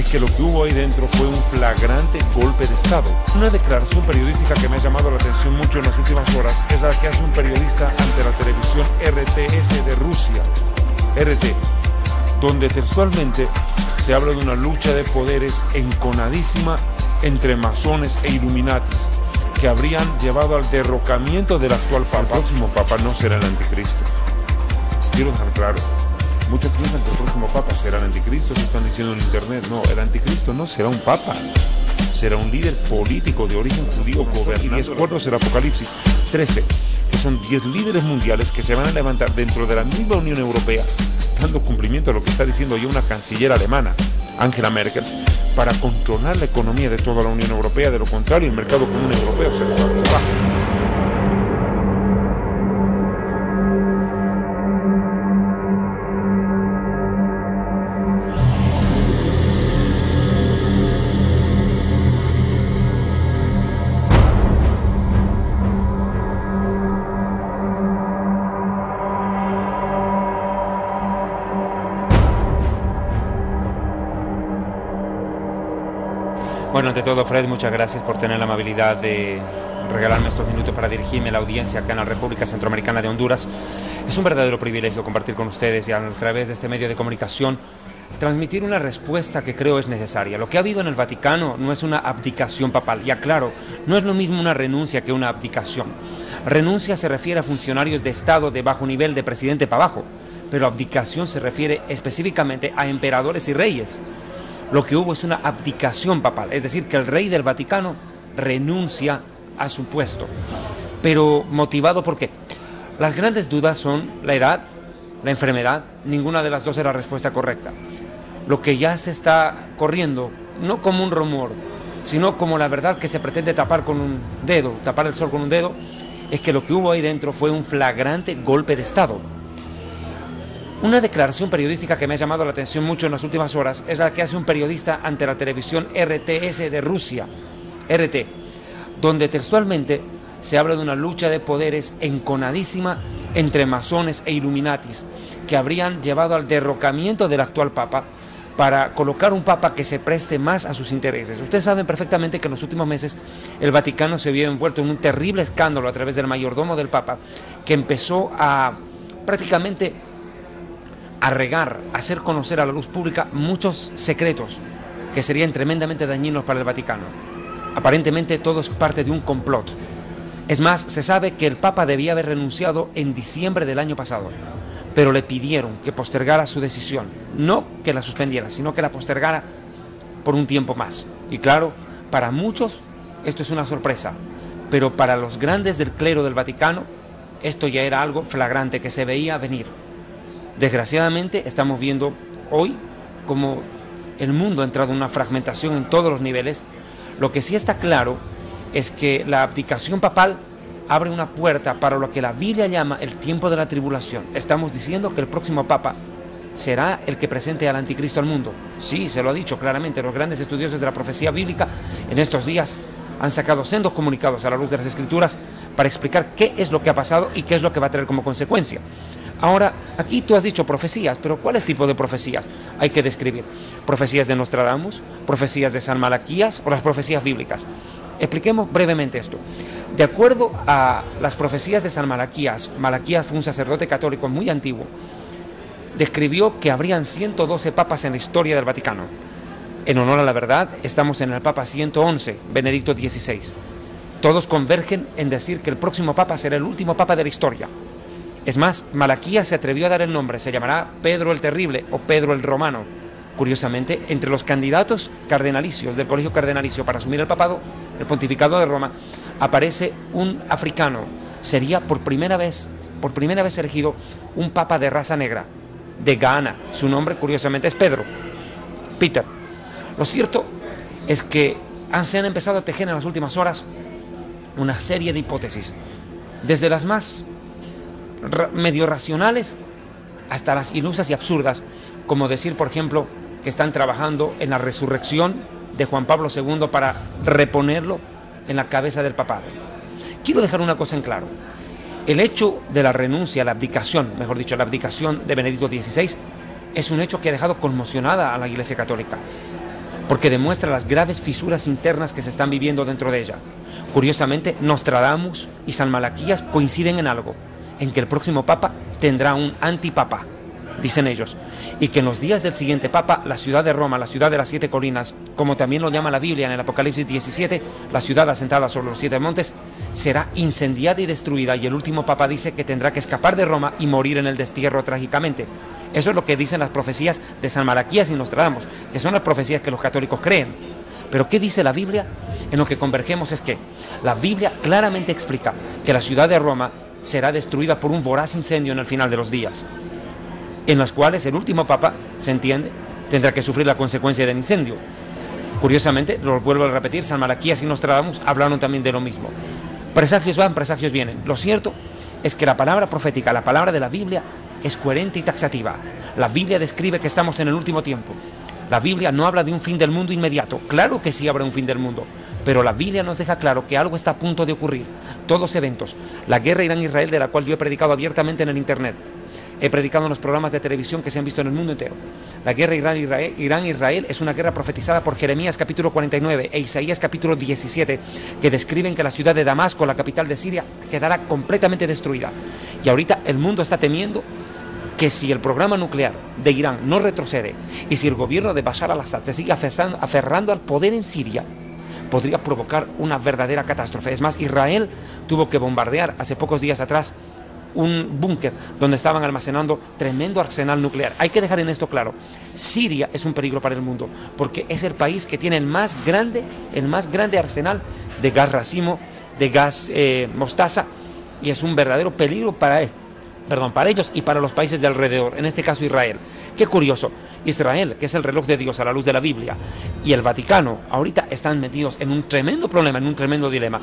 es que lo que hubo ahí dentro fue un flagrante golpe de Estado. Una declaración periodística que me ha llamado la atención mucho en las últimas horas es la que hace un periodista ante la televisión RTS de Rusia, RT, donde textualmente se habla de una lucha de poderes enconadísima entre masones e illuminatis que habrían llevado al derrocamiento del actual Papa. El próximo Papa no será el anticristo. Quiero dejar claro. Muchos piensan que el próximo Papa será el anticristo, eso están diciendo en internet. No, el anticristo no será un Papa, será un líder político de origen judío gobernante. Y 10 cuernos del Apocalipsis 13, que son 10 líderes mundiales que se van a levantar dentro de la misma Unión Europea, dando cumplimiento a lo que está diciendo ya una canciller alemana, Angela Merkel, para controlar la economía de toda la Unión Europea. De lo contrario, el mercado común europeo se va abajo. Bueno, ante todo, Fred, muchas gracias por tener la amabilidad de regalarme estos minutos para dirigirme a la audiencia acá en la República Centroamericana de Honduras. Es un verdadero privilegio compartir con ustedes y a través de este medio de comunicación transmitir una respuesta que creo es necesaria. Lo que ha habido en el Vaticano no es una abdicación papal, y aclaro, no es lo mismo una renuncia que una abdicación. Renuncia se refiere a funcionarios de Estado de bajo nivel, de presidente para abajo, pero abdicación se refiere específicamente a emperadores y reyes. Lo que hubo es una abdicación papal, es decir, que el rey del Vaticano renuncia a su puesto. Pero ¿motivado por qué? Las grandes dudas son la edad, la enfermedad. Ninguna de las dos es la respuesta correcta. Lo que ya se está corriendo, no como un rumor, sino como la verdad que se pretende tapar con un dedo, tapar el sol con un dedo, es que lo que hubo ahí dentro fue un flagrante golpe de Estado. Una declaración periodística que me ha llamado la atención mucho en las últimas horas es la que hace un periodista ante la televisión RTS de Rusia, RT, donde textualmente se habla de una lucha de poderes enconadísima entre masones e illuminatis que habrían llevado al derrocamiento del actual Papa para colocar un Papa que se preste más a sus intereses. Ustedes saben perfectamente que en los últimos meses el Vaticano se vio envuelto en un terrible escándalo a través del mayordomo del Papa, que empezó a prácticamente a regar, a hacer conocer a la luz pública muchos secretos que serían tremendamente dañinos para el Vaticano. Aparentemente todo es parte de un complot. Es más, se sabe que el Papa debía haber renunciado en diciembre del año pasado, pero le pidieron que postergara su decisión, no que la suspendiera, sino que la postergara por un tiempo más. Y claro, para muchos esto es una sorpresa, pero para los grandes del clero del Vaticano esto ya era algo flagrante que se veía venir. Desgraciadamente estamos viendo hoy como el mundo ha entrado en una fragmentación en todos los niveles. Lo que sí está claro es que la abdicación papal abre una puerta para lo que la Biblia llama el tiempo de la tribulación. Estamos diciendo que el próximo Papa será el que presente al anticristo al mundo. Sí, se lo ha dicho claramente. Los grandes estudiosos de la profecía bíblica en estos días han sacado sendos comunicados a la luz de las Escrituras para explicar qué es lo que ha pasado y qué es lo que va a traer como consecuencia. Ahora, aquí tú has dicho profecías, pero ¿cuál tipo de profecías hay que describir? ¿Profecías de Nostradamus? ¿Profecías de San Malaquías? ¿O las profecías bíblicas? Expliquemos brevemente esto. De acuerdo a las profecías de San Malaquías, Malaquías fue un sacerdote católico muy antiguo, describió que habrían 112 papas en la historia del Vaticano. En honor a la verdad, estamos en el Papa 111, Benedicto XVI. Todos convergen en decir que el próximo Papa será el último Papa de la historia. Es más, Malaquías se atrevió a dar el nombre, se llamará Pedro el Terrible o Pedro el Romano. Curiosamente, entre los candidatos cardenalicios del Colegio Cardenalicio para asumir el papado, el pontificado de Roma, aparece un africano. Sería por primera vez elegido un papa de raza negra, de Ghana. Su nombre, curiosamente, es Pedro, Peter. Lo cierto es que se han empezado a tejer en las últimas horas una serie de hipótesis, desde las más medio racionales hasta las ilusas y absurdas, como decir, por ejemplo, que están trabajando en la resurrección de Juan Pablo II para reponerlo en la cabeza del papado. Quiero dejar una cosa en claro. El hecho de la renuncia, la abdicación, mejor dicho, la abdicación de Benedicto XVI, es un hecho que ha dejado conmocionada a la Iglesia Católica. porque demuestra las graves fisuras internas que se están viviendo dentro de ella. Curiosamente, Nostradamus y San Malaquías coinciden en algo, en que el próximo papa tendrá un antipapa, dicen ellos, y que en los días del siguiente papa, la ciudad de Roma, la ciudad de las 7 colinas, como también lo llama la Biblia en el Apocalipsis 17, la ciudad asentada sobre los 7 montes, será incendiada y destruida, y el último papa dice que tendrá que escapar de Roma y morir en el destierro trágicamente. Eso es lo que dicen las profecías de San Malaquías y Nostradamus, que son las profecías que los católicos creen. Pero ¿qué dice la Biblia? En lo que convergemos es que la Biblia claramente explica que la ciudad de Roma será destruida por un voraz incendio en el final de los días, en los cuales el último papa, se entiende, tendrá que sufrir la consecuencia del incendio. Curiosamente, lo vuelvo a repetir, San Malaquías y Nostradamus hablaron también de lo mismo. Presagios van, presagios vienen. Lo cierto es que la palabra profética, la palabra de la Biblia, es coherente y taxativa. La Biblia describe que estamos en el último tiempo. La Biblia no habla de un fin del mundo inmediato. Claro que sí habrá un fin del mundo, pero la Biblia nos deja claro que algo está a punto de ocurrir. Todos eventos. La guerra Irán-Israel, de la cual yo he predicado abiertamente en el Internet. He predicado en los programas de televisión que se han visto en el mundo entero. La guerra Irán-Israel es una guerra profetizada por Jeremías capítulo 49 e Isaías capítulo 17, que describen que la ciudad de Damasco, la capital de Siria, quedará completamente destruida. Y ahorita el mundo está temiendo que si el programa nuclear de Irán no retrocede y si el gobierno de Bashar al-Assad se sigue aferrando al poder en Siria, podría provocar una verdadera catástrofe. Es más, Israel tuvo que bombardear hace pocos días atrás un búnker donde estaban almacenando tremendo arsenal nuclear. Hay que dejar en esto claro, Siria es un peligro para el mundo, porque es el país que tiene el más grande arsenal de gas racimo, de gas mostaza, y es un verdadero peligro para ellos y para los países de alrededor, en este caso Israel. Qué curioso, Israel, que es el reloj de Dios a la luz de la Biblia, y el Vaticano ahorita están metidos en un tremendo problema, en un tremendo dilema.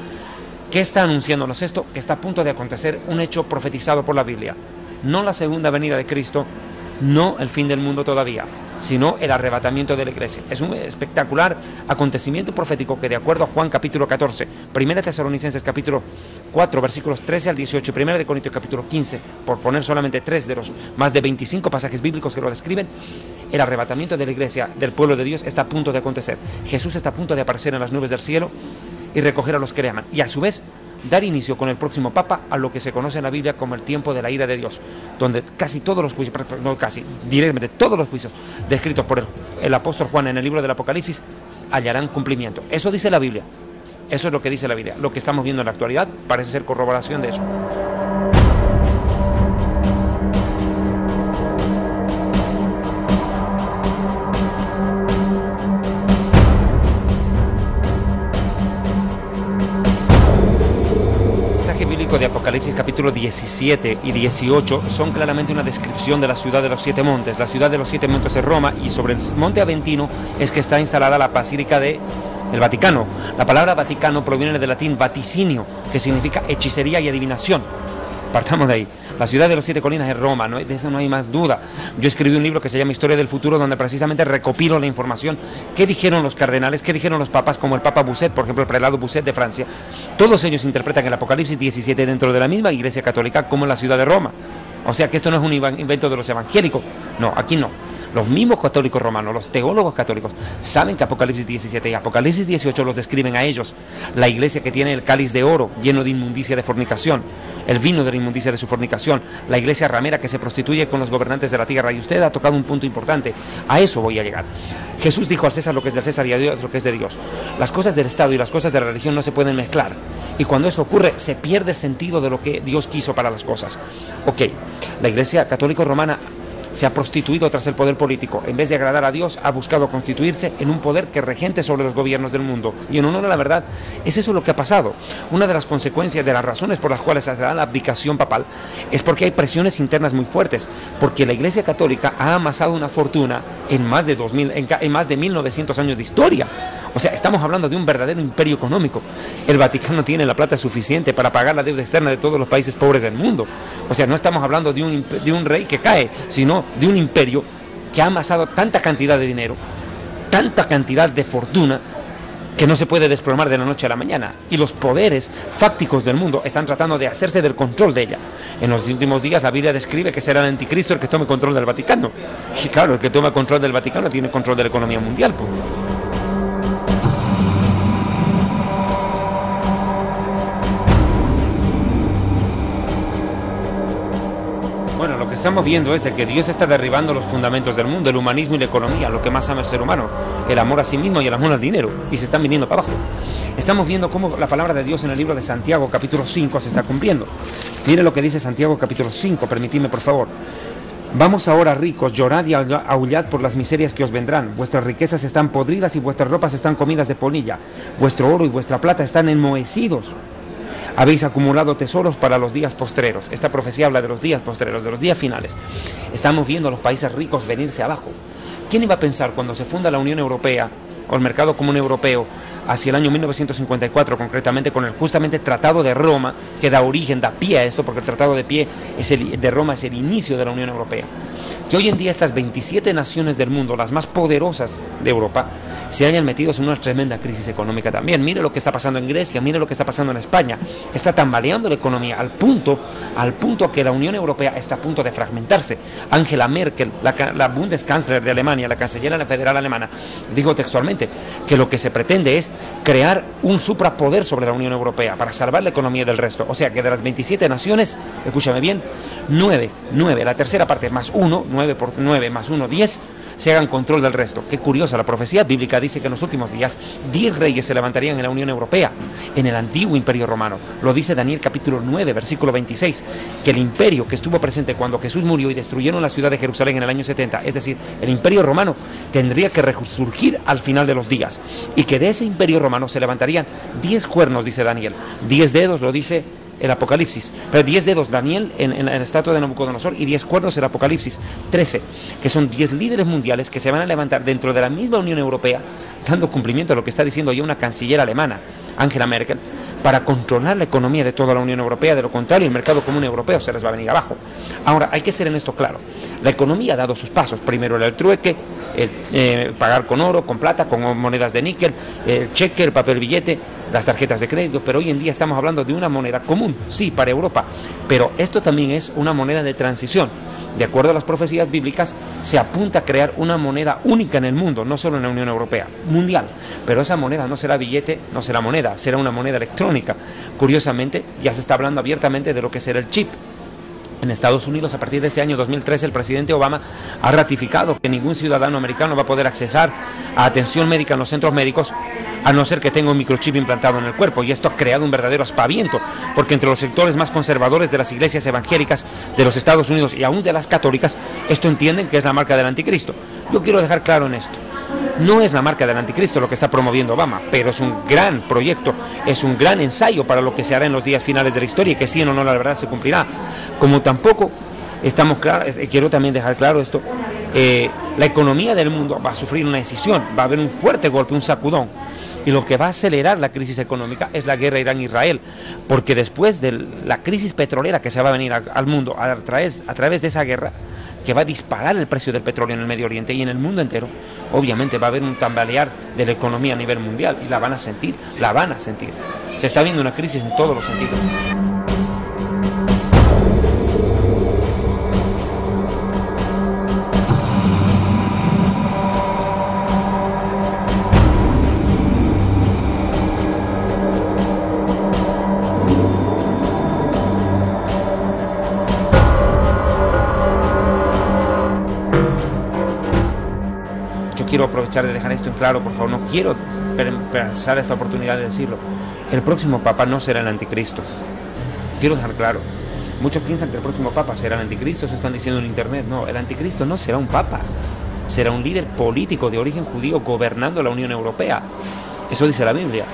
¿Qué está anunciándonos esto? Que está a punto de acontecer un hecho profetizado por la Biblia. No la segunda venida de Cristo, no el fin del mundo todavía, sino el arrebatamiento de la iglesia. Es un espectacular acontecimiento profético que, de acuerdo a Juan capítulo 14, 1 Tesalonicenses capítulo 4, versículos 13 al 18, y 1 de Corintios capítulo 15, por poner solamente 3 de los más de 25 pasajes bíblicos que lo describen, el arrebatamiento de la iglesia, del pueblo de Dios, está a punto de acontecer. Jesús está a punto de aparecer en las nubes del cielo y recoger a los que le aman, y a su vez dar inicio con el próximo papa a lo que se conoce en la Biblia como el tiempo de la ira de Dios, donde casi todos los juicios, no casi, directamente todos los juicios descritos por el apóstol Juan en el libro del Apocalipsis hallarán cumplimiento. Eso dice la Biblia, eso es lo que dice la Biblia. Lo que estamos viendo en la actualidad parece ser corroboración de eso. De Apocalipsis capítulo 17 y 18 son claramente una descripción de la ciudad de los 7 montes. La ciudad de los 7 montes es Roma, y sobre el monte Aventino es que está instalada la Basílica del Vaticano. La palabra Vaticano proviene del latín vaticinio, que significa hechicería y adivinación. Partamos de ahí. La ciudad de los 7 colinas es Roma, ¿no? De eso no hay más duda. Yo escribí un libro que se llama Historia del Futuro, donde precisamente recopilo la información. ¿Qué dijeron los cardenales? ¿Qué dijeron los papas? Como el Papa Busset, por ejemplo, el prelado Busset de Francia. Todos ellos interpretan el Apocalipsis 17 dentro de la misma Iglesia Católica como en la ciudad de Roma. O sea que esto no es un invento de los evangélicos. No, aquí no. Los mismos católicos romanos, los teólogos católicos, saben que Apocalipsis 17 y Apocalipsis 18 los describen a ellos. La iglesia que tiene el cáliz de oro lleno de inmundicia de fornicación, el vino de la inmundicia de su fornicación, la iglesia ramera que se prostituye con los gobernantes de la tierra. Y usted ha tocado un punto importante, a eso voy a llegar. Jesús dijo al César lo que es del César y a Dios lo que es de Dios. Las cosas del Estado y las cosas de la religión no se pueden mezclar, y cuando eso ocurre se pierde el sentido de lo que Dios quiso para las cosas. Ok, la iglesia católica romana se ha prostituido tras el poder político. En vez de agradar a Dios, ha buscado constituirse en un poder que regente sobre los gobiernos del mundo. Y en honor a la verdad, es eso lo que ha pasado. Una de las consecuencias, de las razones por las cuales se da la abdicación papal, es porque hay presiones internas muy fuertes, porque la Iglesia Católica ha amasado una fortuna en más de 1900 años de historia. O sea, estamos hablando de un verdadero imperio económico. El Vaticano tiene la plata suficiente para pagar la deuda externa de todos los países pobres del mundo. O sea, no estamos hablando de un rey que cae, sino de un imperio que ha amasado tanta cantidad de dinero, tanta cantidad de fortuna, que no se puede desplomar de la noche a la mañana. Y los poderes fácticos del mundo están tratando de hacerse del control de ella. En los últimos días la Biblia describe que será el anticristo el que tome control del Vaticano. Y claro, el que toma control del Vaticano tiene control de la economía mundial, pues. estamos viendo es de que Dios está derribando los fundamentos del mundo, el humanismo y la economía, lo que más ama el ser humano, el amor a sí mismo y el amor al dinero, y se están viniendo para abajo. Estamos viendo cómo la palabra de Dios en el libro de Santiago, capítulo 5, se está cumpliendo. Mire lo que dice Santiago, capítulo 5, permitidme por favor. Vamos ahora, ricos, llorad y aullad por las miserias que os vendrán. Vuestras riquezas están podridas y vuestras ropas están comidas de polilla. Vuestro oro y vuestra plata están enmohecidos. Habéis acumulado tesoros para los días postreros. Esta profecía habla de los días postreros, de los días finales. Estamos viendo a los países ricos venirse abajo. ¿Quién iba a pensar cuando se funda la Unión Europea o el Mercado Común Europeo hacia el año 1954, concretamente con el justamente Tratado de Roma, que da origen, da pie a eso, porque el Tratado de Roma es el inicio de la Unión Europea, que hoy en día estas 27 naciones del mundo, las más poderosas de Europa, se hayan metido en una tremenda crisis económica también? Mire lo que está pasando en Grecia, mire lo que está pasando en España. Está tambaleando la economía al punto que la Unión Europea está a punto de fragmentarse. Angela Merkel, la Bundeskanzler de Alemania, la canciller federal alemana, dijo textualmente que lo que se pretende es crear un suprapoder sobre la Unión Europea para salvar la economía del resto. O sea que de las 27 naciones, escúchame bien, 9, la tercera parte más 1, 9 por 9 más 1, 10, se hagan control del resto. Qué curiosa, la profecía bíblica dice que en los últimos días 10 reyes se levantarían en la Unión Europea, en el antiguo imperio romano. Lo dice Daniel capítulo 9, versículo 26, que el imperio que estuvo presente cuando Jesús murió y destruyeron la ciudad de Jerusalén en el año 70, es decir, el imperio romano, tendría que resurgir al final de los días, y que de ese imperio romano se levantarían 10 cuernos, dice Daniel, 10 dedos, lo dice el Apocalipsis, pero 10 dedos Daniel en la estatua de Nabucodonosor y 10 cuernos el Apocalipsis 13, que son 10 líderes mundiales que se van a levantar dentro de la misma Unión Europea, dando cumplimiento a lo que está diciendo ya una canciller alemana, Angela Merkel, para controlar la economía de toda la Unión Europea. De lo contrario, el mercado común europeo se les va a venir abajo. Ahora, hay que ser en esto claro. La economía ha dado sus pasos. Primero era el trueque, pagar con oro, con plata, con monedas de níquel, el cheque, el papel billete, las tarjetas de crédito, pero hoy en día estamos hablando de una moneda común, sí, para Europa, pero esto también es una moneda de transición. De acuerdo a las profecías bíblicas, se apunta a crear una moneda única en el mundo, no solo en la Unión Europea, mundial. Pero esa moneda no será billete, no será moneda, será una moneda electrónica. Curiosamente, ya se está hablando abiertamente de lo que será el chip. En Estados Unidos, a partir de este año 2013, el presidente Obama ha ratificado que ningún ciudadano americano va a poder accesar a atención médica en los centros médicos a no ser que tenga un microchip implantado en el cuerpo, y esto ha creado un verdadero aspaviento, porque entre los sectores más conservadores de las iglesias evangélicas de los Estados Unidos y aún de las católicas, esto entienden que es la marca del anticristo. Yo quiero dejar claro en esto. No es la marca del anticristo lo que está promoviendo Obama, pero es un gran proyecto, es un gran ensayo para lo que se hará en los días finales de la historia y que sí o no la verdad se cumplirá. Como tampoco estamos claros, quiero también dejar claro esto, la economía del mundo va a sufrir una decisión, va a haber un fuerte golpe, un sacudón, y lo que va a acelerar la crisis económica es la guerra Irán-Israel, porque después de la crisis petrolera que se va a venir al mundo a través de esa guerra, que va a disparar el precio del petróleo en el Medio Oriente y en el mundo entero, obviamente va a haber un tambalear de la economía a nivel mundial y la van a sentir. Se está viendo una crisis en todos los sentidos. Quiero aprovechar de dejar esto en claro, por favor, no quiero pasar esta oportunidad de decirlo. El próximo Papa no será el anticristo. Quiero dejar claro. Muchos piensan que el próximo Papa será el anticristo, eso están diciendo en internet. No, el anticristo no será un Papa, será un líder político de origen judío gobernando la Unión Europea. Eso dice la Biblia.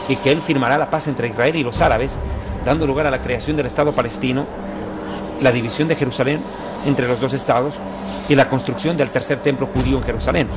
Y que él firmará la paz entre Israel y los árabes, dando lugar a la creación del Estado palestino, la división de Jerusalén entre los dos estados y la construcción del tercer templo judío en Jerusalén.